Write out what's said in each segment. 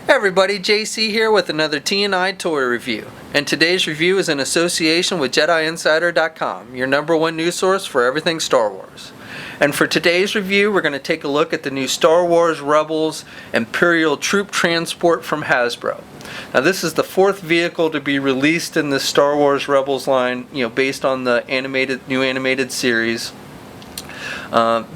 Hey everybody, JC here with another T&I toy review. And today's review is in association with JediInsider.com, your #1 news source for everything Star Wars. And for today's review, we're going to take a look at the new Star Wars Rebels Imperial Troop Transport from Hasbro. Now this is the 4th vehicle to be released in the Star Wars Rebels line, based on the new animated series.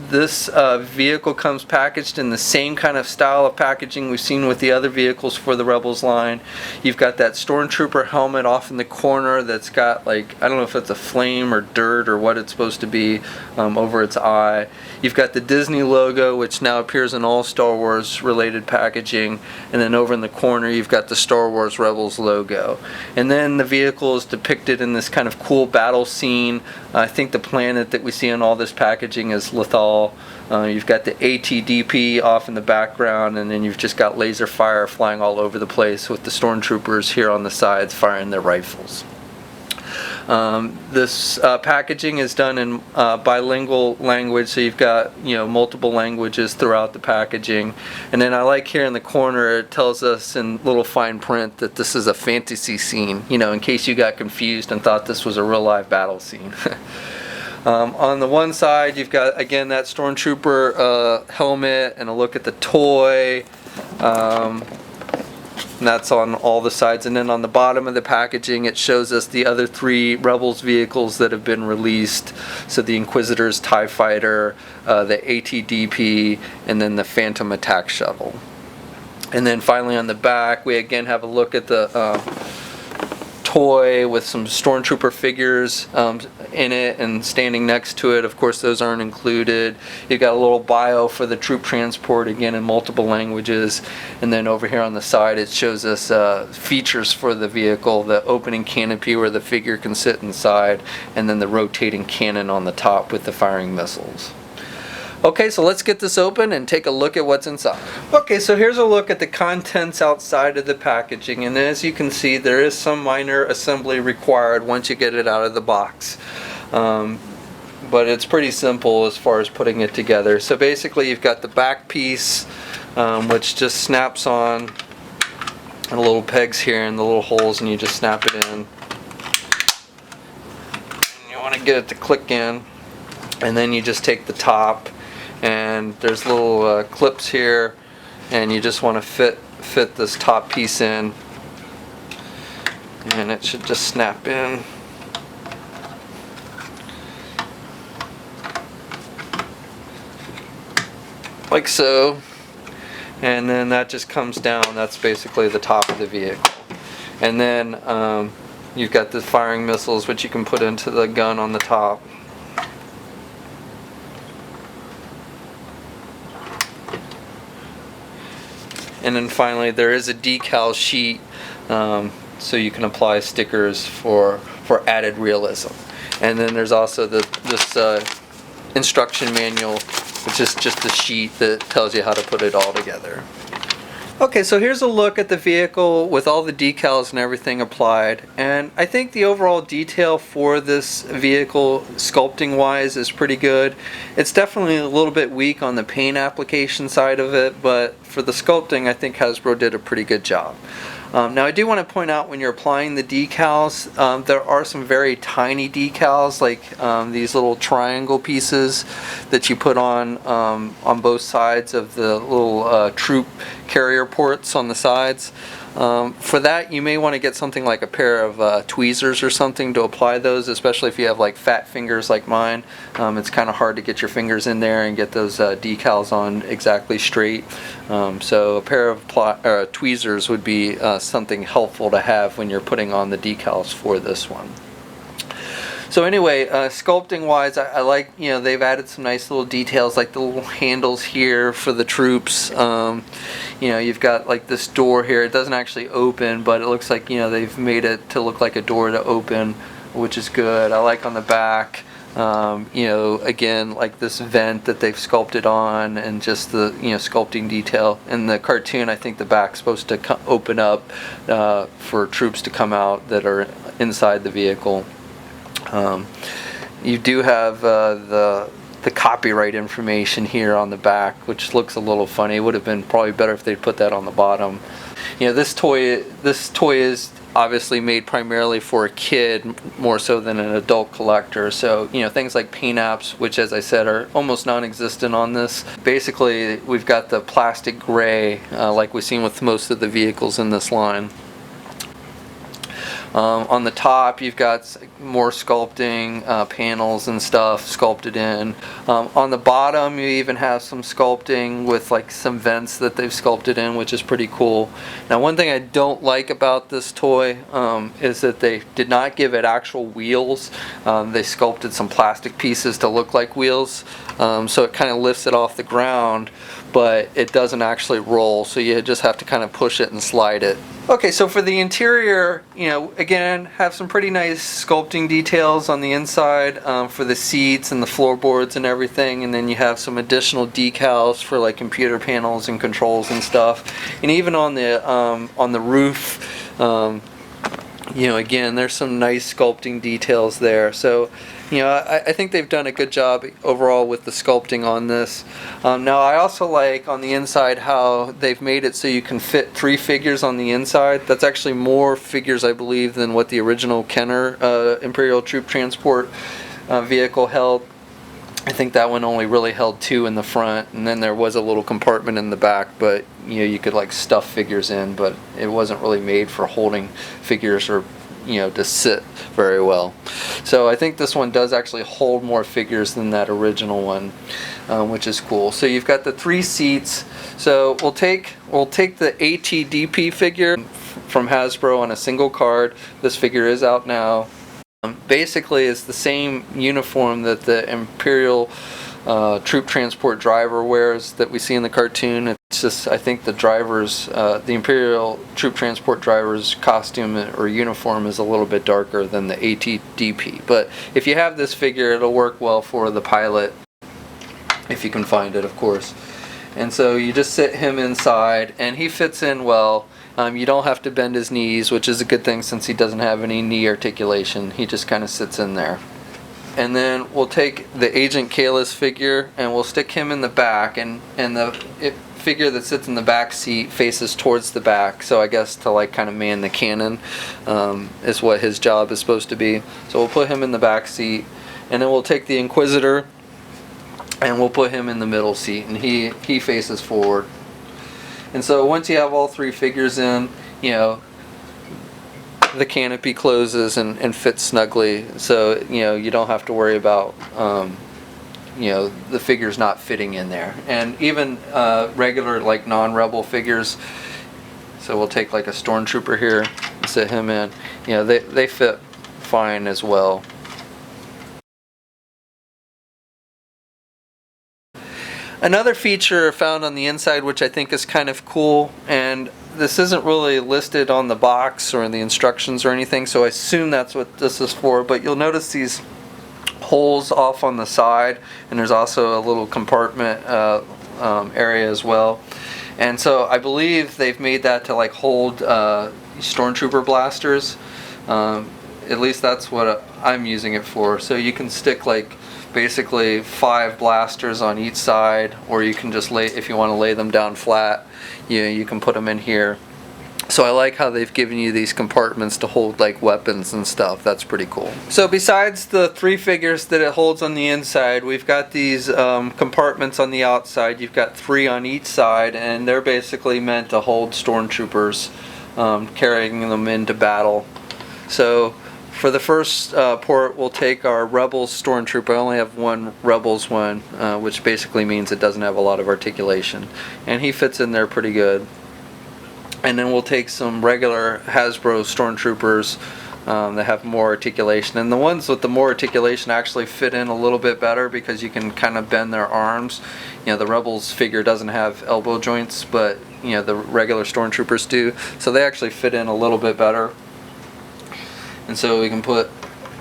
This vehicle comes packaged in the same kind of style of packaging we've seen with the other vehicles for the Rebels line. You've got that Stormtrooper helmet off in the corner that's got, I don't know if it's a flame or dirt or what it's supposed to be, over its eye. You've got the Disney logo, which now appears in all Star Wars related packaging, and then over in the corner you've got the Star Wars Rebels logo. And then the vehicle is depicted in this kind of cool battle scene. I think the planet that we see in all this packaging is Lethal. You've got the ATDP off in the background, and then you've just got laser fire flying all over the place with the Stormtroopers here on the sides firing their rifles. This packaging is done in bilingual language, so you've got multiple languages throughout the packaging. And then I like here in the corner it tells us in little fine print that this is a fantasy scene, in case you got confused and thought this was a real live battle scene. On the one side you've got again that Stormtrooper helmet and a look at the toy. And that's on all the sides, and then on the bottom of the packaging it shows us the other 3 Rebels vehicles that have been released. So the Inquisitor's TIE Fighter, the ATDP, and then the Phantom Attack Shuttle. And then finally on the back we again have a look at the toy with some Stormtrooper figures in it and standing next to it. Of course those aren't included. You've got a little bio for the troop transport, again in multiple languages. And then over here on the side it shows us features for the vehicle: the opening canopy where the figure can sit inside, and then the rotating cannon on the top with the firing missiles. Okay, so let's get this open and take a look at what's inside. Okay, so here's a look at the contents outside of the packaging, and as you can see there is some minor assembly required once you get it out of the box. But it's pretty simple as far as putting it together. So basically you've got the back piece, which just snaps on, and little pegs here and the little holes, and you just snap it in. And you want to get it to click in, and then you just take the top, and there's little clips here, and you just want to fit this top piece in, and it should just snap in. Like so. And then that just comes down. That's basically the top of the vehicle. And then you've got the firing missiles, which you can put into the gun on the top. And then finally there is a decal sheet, so you can apply stickers for added realism. And then there's also this instruction manual, which is just a sheet that tells you how to put it all together. Okay, so here's a look at the vehicle with all the decals and everything applied, and I think the overall detail for this vehicle, sculpting wise, is pretty good. It's definitely a little bit weak on the paint application side of it, but for the sculpting I think Hasbro did a pretty good job. Now I do want to point out, when you're applying the decals, there are some very tiny decals, like these little triangle pieces that you put on both sides of the little troop carrier ports on the sides. For that you may want to get something like a pair of tweezers or something to apply those, especially if you have fat fingers like mine. It's kind of hard to get your fingers in there and get those decals on exactly straight. So a pair of tweezers would be something helpful to have when you're putting on the decals for this one. So anyway, sculpting wise, I like, they've added some nice little details, like the little handles here for the troops. You've got this door here. It doesn't actually open, but it looks like they've made it to look like a door to open, which is good. I like on the back, again, like this vent that they've sculpted on, and just the sculpting detail. In the cartoon I think the back's supposed to open up for troops to come out that are inside the vehicle. You do have the copyright information here on the back, which looks a little funny. It would have been probably better if they put that on the bottom. This toy is obviously made primarily for a kid more so than an adult collector. So, things like paint apps, which as I said are almost non-existent on this. Basically, we've got the plastic gray, like we've seen with most of the vehicles in this line. On the top, you've got more sculpting panels and stuff sculpted in. On the bottom, you even have some sculpting with like some vents that they've sculpted in, which is pretty cool. Now, one thing I don't like about this toy is that they did not give it actual wheels. They sculpted some plastic pieces to look like wheels, so it kind of lifts it off the ground, but it doesn't actually roll, so you just have to kind of push it and slide it. Okay, so for the interior, again, have some pretty nice sculpting details on the inside for the seats and the floorboards and everything, and then you have some additional decals for like computer panels and controls and stuff. And even on the roof, again, there's some nice sculpting details there. So, I think they've done a good job overall with the sculpting on this. Now, I also like on the inside how they've made it so you can fit 3 figures on the inside. That's actually more figures, I believe, than what the original Kenner Imperial Troop Transport vehicle held. I think that one only really held 2 in the front, and then there was a little compartment in the back, but you could like stuff figures in, but it wasn't really made for holding figures or to sit very well. So I think this one does actually hold more figures than that original one, which is cool. So you've got the 3 seats. So we'll take the ATDP figure from Hasbro on a single card. This figure is out now. Basically, it's the same uniform that the Imperial Troop Transport driver wears that we see in the cartoon. It's just, I think the Imperial Troop Transport driver's costume or uniform is a little bit darker than the ATDP. But if you have this figure, it'll work well for the pilot, if you can find it, of course. And so you just sit him inside, and he fits in well. You don't have to bend his knees, which is a good thing since he doesn't have any knee articulation. He just kind of sits in there. And then we'll take the Agent Kalis figure and we'll stick him in the back, and the figure that sits in the back seat faces towards the back, so I guess to like kind of man the cannon is what his job is supposed to be. So we'll put him in the back seat, and then we'll take the Inquisitor and we'll put him in the middle seat, and he faces forward. And so once you have all 3 figures in, the canopy closes and fits snugly, so you don't have to worry about the figures not fitting in there. And even regular like non-rebel figures, so we'll take like a Stormtrooper here and sit him in, they fit fine as well. Another feature found on the inside, which I think is kind of cool, and this isn't really listed on the box or in the instructions or anything, so I assume that's what this is for, but you'll notice these holes off on the side, and there's also a little compartment area as well. And so I believe they've made that to like hold Stormtrooper blasters. At least that's what I'm using it for. So you can stick like basically 5 blasters on each side, or you can just if you want to lay them down flat, you can put them in here. So I like how they've given you these compartments to hold like weapons and stuff. That's pretty cool. So besides the 3 figures that it holds on the inside, we've got these compartments on the outside. You've got 3 on each side, and they're basically meant to hold Stormtroopers, carrying them into battle. So for the first port, we'll take our Rebels Stormtrooper. I only have one Rebels one, which basically means it doesn't have a lot of articulation. And he fits in there pretty good. And then we'll take some regular Hasbro Stormtroopers that have more articulation. And the ones with the more articulation actually fit in a little bit better because you can kind of bend their arms. The Rebels figure doesn't have elbow joints, but the regular Stormtroopers do. So they actually fit in a little bit better. And so we can put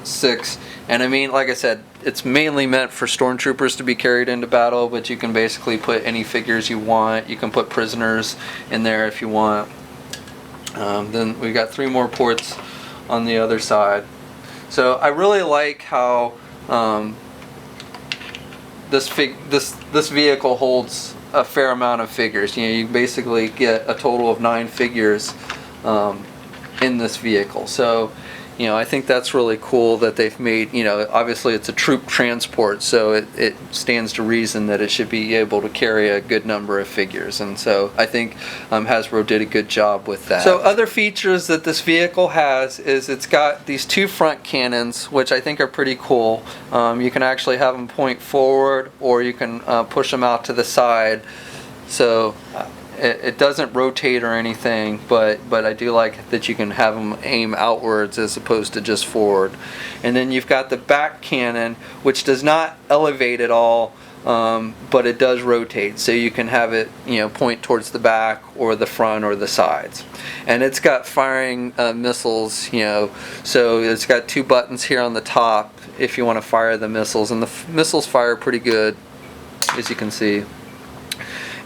6, and I mean, like I said, it's mainly meant for Stormtroopers to be carried into battle, but you can basically put any figures you want. You can put prisoners in there if you want. Then we got 3 more ports on the other side. So I really like how this vehicle holds a fair amount of figures. You know, you basically get a total of 9 figures in this vehicle. So, you know, I think that's really cool that they've made, you know, obviously it's a troop transport, so it stands to reason that it should be able to carry a good number of figures, and so I think Hasbro did a good job with that. So other features that this vehicle has is it's got these 2 front cannons, which I think are pretty cool. You can actually have them point forward, or you can push them out to the side. So it doesn't rotate or anything, but I do like that you can have them aim outwards as opposed to just forward. And then you've got the back cannon, which does not elevate at all, but it does rotate, so you can have it, you know, point towards the back or the front or the sides. And it's got firing missiles, you know, so it's got 2 buttons here on the top if you want to fire the missiles, and the missiles fire pretty good, as you can see.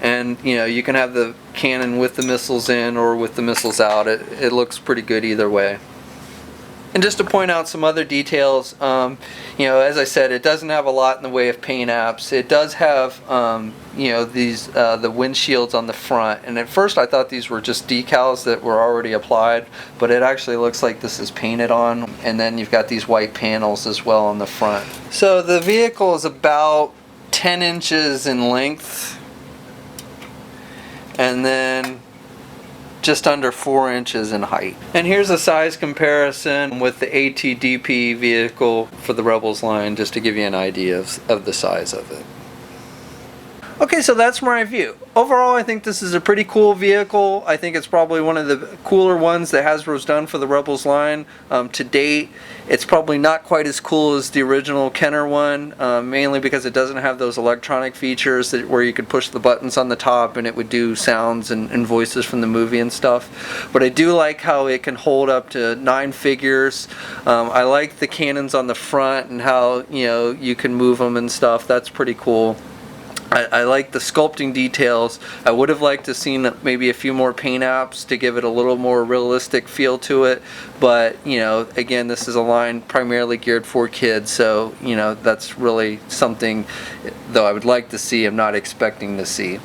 And you know, you can have the cannon with the missiles in or with the missiles out. It looks pretty good either way. And just to point out some other details, you know, as I said, it doesn't have a lot in the way of paint apps. It does have, you know, these the windshields on the front. And at first I thought these were just decals that were already applied, but it actually looks like this is painted on. And then you've got these white panels as well on the front. So the vehicle is about 10 inches in length, and then just under 4 inches in height. And here's a size comparison with the ATDP vehicle for the Rebels line, just to give you an idea of the size of it. Okay, so that's my review. Overall, I think this is a pretty cool vehicle. I think it's probably one of the cooler ones that Hasbro's done for the Rebels line to date. It's probably not quite as cool as the original Kenner one, mainly because it doesn't have those electronic features where you could push the buttons on the top and it would do sounds and voices from the movie and stuff. But I do like how it can hold up to 9 figures. I like the cannons on the front and how, you know, you can move them and stuff. That's pretty cool. I like the sculpting details. I would have liked to have seen maybe a few more paint apps to give it a little more realistic feel to it, but you know, again, this is a line primarily geared for kids, so you know, that's really something, though I would like to see, I'm not expecting to see.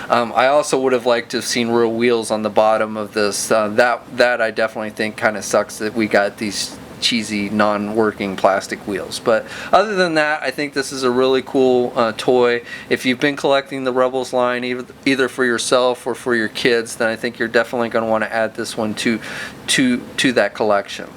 I also would have liked to have seen real wheels on the bottom of this. That I definitely think kind of sucks that we got these cheesy non-working plastic wheels, but other than that, I think this is a really cool toy. If you've been collecting the Rebels line either for yourself or for your kids, then I think you're definitely going to want to add this one to that collection.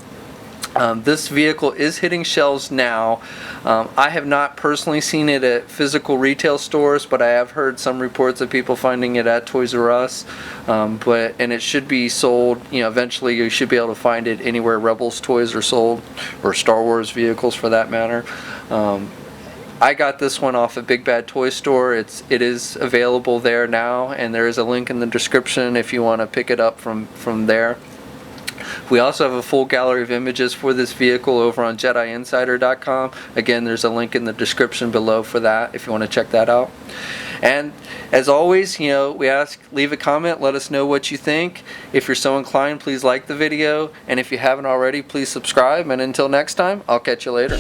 This vehicle is hitting shelves now. I have not personally seen it at physical retail stores, but I have heard some reports of people finding it at Toys R Us. And it should be sold, you know, eventually you should be able to find it anywhere Rebels toys are sold, or Star Wars vehicles for that matter. I got this one off a Big Bad Toy Store. It is available there now, and there is a link in the description if you want to pick it up from there. We also have a full gallery of images for this vehicle over on JediInsider.com. Again, there's a link in the description below for that if you want to check that out. And as always, you know, we ask, leave a comment, let us know what you think. If you're so inclined, please like the video, and if you haven't already, please subscribe. And until next time, I'll catch you later.